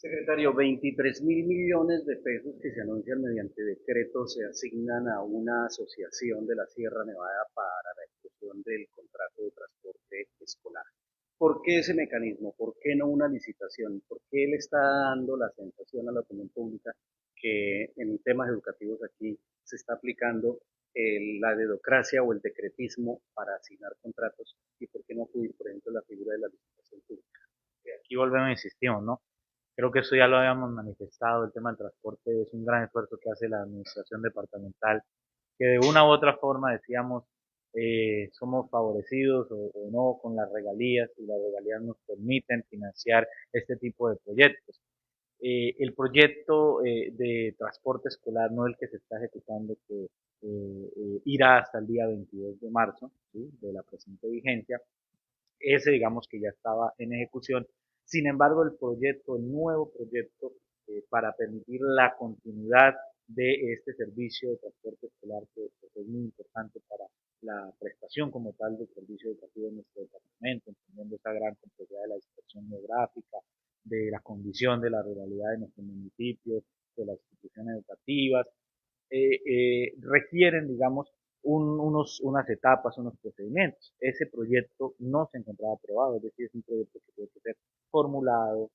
Secretario, 23.000 millones de pesos que se anuncian mediante decreto se asignan a una asociación de la Sierra Nevada para la ejecución del contrato de transporte escolar. ¿Por qué ese mecanismo? ¿Por qué no una licitación? ¿Por qué le está dando la sensación a la opinión pública que en temas educativos aquí se está aplicando la dedocracia o el decretismo para asignar contratos? ¿Y por qué no acudir, por ejemplo, a la figura de la licitación pública? Aquí volvemos e insistimos, ¿no? Creo que eso ya lo habíamos manifestado, el tema del transporte es un gran esfuerzo que hace la administración departamental, que de una u otra forma decíamos, somos favorecidos o no con las regalías y las regalías nos permiten financiar este tipo de proyectos. El proyecto de transporte escolar, no el que se está ejecutando, que irá hasta el día 22 de marzo, ¿sí?, de la presente vigencia, ese digamos que ya estaba en ejecución. Sin embargo, el nuevo proyecto para permitir la continuidad de este servicio de transporte escolar que es muy importante para la prestación como tal del servicio educativo en nuestro departamento, entendiendo esa gran complejidad de la dispersión geográfica, de la condición de la ruralidad de nuestros municipios, de las instituciones educativas, requieren, digamos, unas etapas, unos procedimientos. Ese proyecto no se encontraba aprobado, es decir, es un proyecto que tiene que ser formulado,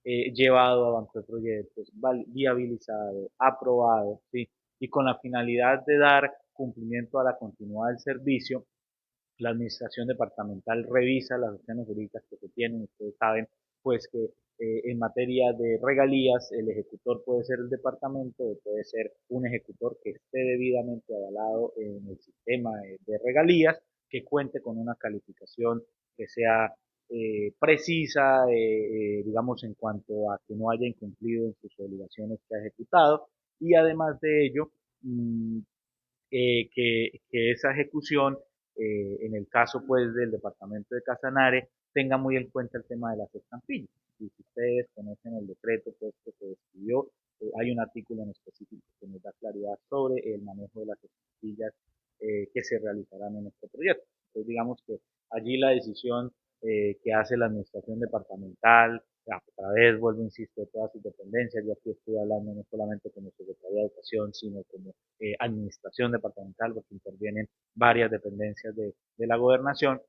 llevado a banco de proyectos, viabilizado, aprobado, ¿sí? Y con la finalidad de dar cumplimiento a la continuidad del servicio, la administración departamental revisa las opciones jurídicas que se tienen. Ustedes saben, pues, que en materia de regalías, el ejecutor puede ser el departamento o puede ser un ejecutor que esté debidamente avalado en el sistema de regalías, que cuente con una calificación que sea precisa, digamos, en cuanto a que no haya incumplido en sus obligaciones que ha ejecutado, y además de ello, mmm, que esa ejecución, en el caso pues del departamento de Casanare, tenga muy en cuenta el tema de las estampillas. Y si ustedes conocen el decreto pues que se despidió, hay un artículo en específico que nos da claridad sobre el manejo de las estampillas que se realizarán en este proyecto. Entonces digamos que allí la decisión que hace la administración departamental, a través, vuelvo, insisto, de todas sus dependencias, yo aquí estoy hablando no solamente como Secretaría de Educación, sino como administración departamental, porque intervienen varias dependencias de la gobernación,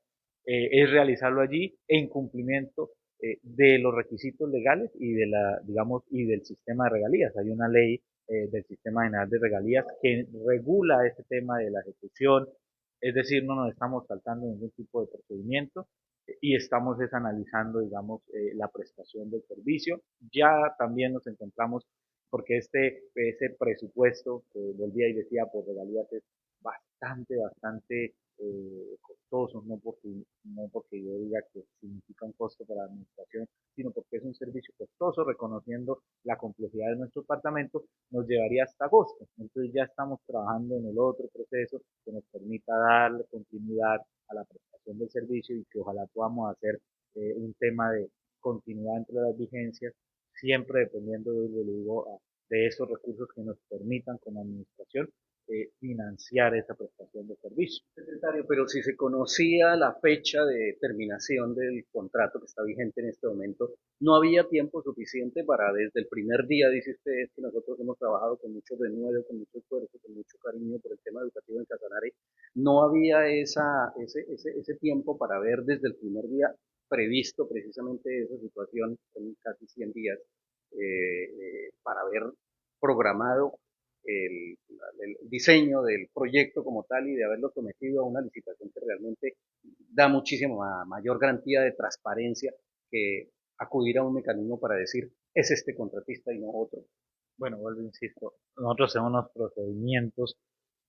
es realizarlo allí en cumplimiento de los requisitos legales y de la, digamos, y del sistema de regalías. Hay una ley del sistema general de regalías que regula este tema de la ejecución, es decir, no nos estamos saltando ningún tipo de procedimiento y estamos desanalizando, digamos, la prestación del servicio. Ya también nos encontramos porque ese presupuesto que volvía y decía por regalías es bastante costoso, no porque yo diga que significa un costo para la administración, sino porque es un servicio costoso, reconociendo la complejidad de nuestro departamento, nos llevaría hasta agosto. Entonces ya estamos trabajando en el otro proceso que nos permita darle continuidad a la prestación del servicio y que ojalá podamos hacer un tema de continuidad entre las vigencias, siempre dependiendo, le digo, de esos recursos que nos permitan como administración financiar esa prestación de servicio. Secretario, pero si se conocía la fecha de terminación del contrato que está vigente en este momento, no había tiempo suficiente para desde el primer día, dice usted, que nosotros hemos trabajado con mucho denuedo, con mucho esfuerzo, con mucho cariño por el tema educativo en Casanare, no había ese tiempo para ver desde el primer día previsto precisamente esa situación en casi 100 días, para haber programado el, el diseño del proyecto como tal y de haberlo sometido a una licitación que realmente da muchísima mayor garantía de transparencia que acudir a un mecanismo para decir es este contratista y no otro. Bueno, vuelvo, insisto, nosotros tenemos unos procedimientos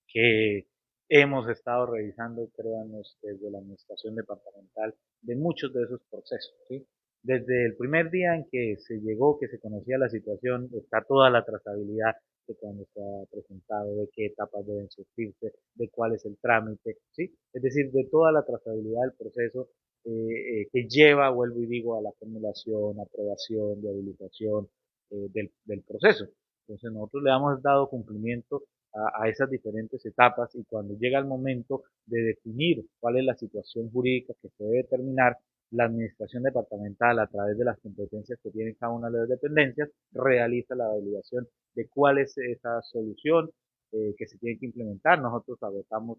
que hemos estado revisando, créanos, desde la administración departamental de muchos de esos procesos, ¿sí? Desde el primer día en que se llegó, que se conocía la situación, está toda la trazabilidad de cuando se ha presentado, de qué etapas deben surtirse, de cuál es el trámite, ¿sí? Es decir, de toda la trazabilidad del proceso que lleva, vuelvo y digo, a la formulación, aprobación, de habilitación del proceso. Entonces nosotros le hemos dado cumplimiento a esas diferentes etapas y cuando llega el momento de definir cuál es la situación jurídica que se debe determinar, la administración departamental, a través de las competencias que tiene cada una de las dependencias, realiza la validación de cuál es esa solución que se tiene que implementar. Nosotros agotamos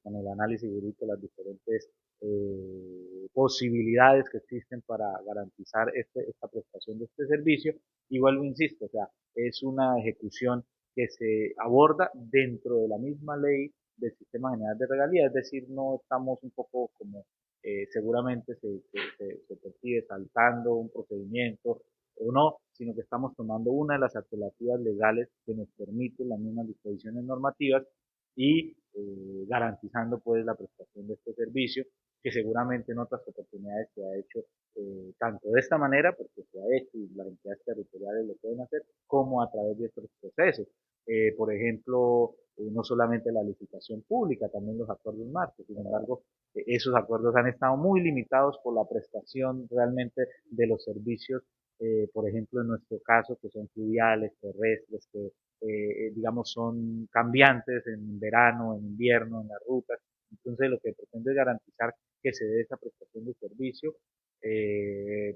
con el análisis jurídico las diferentes posibilidades que existen para garantizar esta prestación de este servicio. Y vuelvo, insisto, o sea, es una ejecución que se aborda dentro de la misma ley del Sistema General de Regalías, es decir, no estamos un poco como seguramente se percibe saltando un procedimiento o no, sino que estamos tomando una de las alternativas legales que nos permiten las mismas disposiciones normativas y garantizando pues la prestación de este servicio que seguramente en otras oportunidades se ha hecho tanto de esta manera, porque se ha hecho y las entidades territoriales lo pueden hacer, como a través de otros procesos. Por ejemplo, no solamente la licitación pública, también los acuerdos marcos. Sin embargo, esos acuerdos han estado muy limitados por la prestación realmente de los servicios, por ejemplo, en nuestro caso, que son fluviales, terrestres, que digamos son cambiantes en verano, en invierno, en las rutas. Entonces, lo que pretende es garantizar que se dé esa prestación de servicio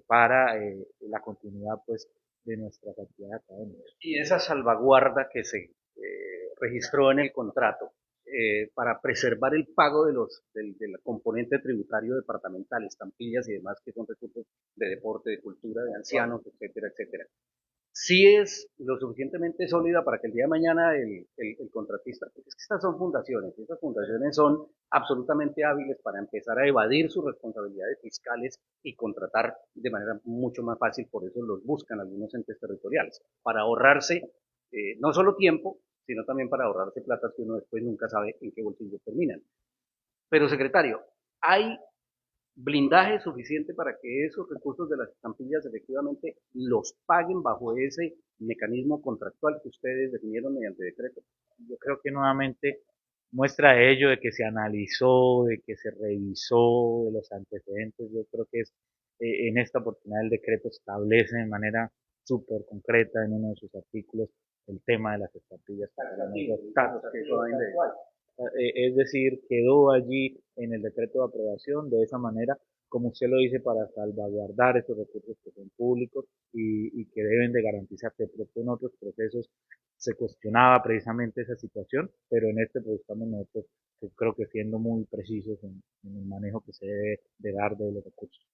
para la continuidad pues de nuestras actividades académicas. Y esa salvaguarda que se registró en el contrato para preservar el pago del componente tributario departamental, estampillas y demás, que son recursos de deporte, de cultura, de ancianos, etcétera, etcétera. Sí es lo suficientemente sólida para que el día de mañana el contratista, porque es que estas son fundaciones, estas fundaciones son absolutamente hábiles para empezar a evadir sus responsabilidades fiscales y contratar de manera mucho más fácil, por eso los buscan algunos entes territoriales, para ahorrarse no solo tiempo, sino también para ahorrarse platas que uno después nunca sabe en qué bolsillo terminan. Pero secretario, ¿hay blindaje suficiente para que esos recursos de las estampillas efectivamente los paguen bajo ese mecanismo contractual que ustedes definieron mediante decreto? Yo creo que nuevamente muestra ello de que se analizó, de que se revisó, de los antecedentes. Yo creo que es en esta oportunidad el decreto establece de manera súper concreta en uno de sus artículos el tema de las estampillas para es decir, quedó allí en el decreto de aprobación de esa manera, como usted lo dice, para salvaguardar estos recursos que son públicos y que deben de garantizarse. Porque en otros procesos se cuestionaba precisamente esa situación, pero en este pues estamos nosotros creo que siendo muy precisos en el manejo que se debe de dar de los recursos.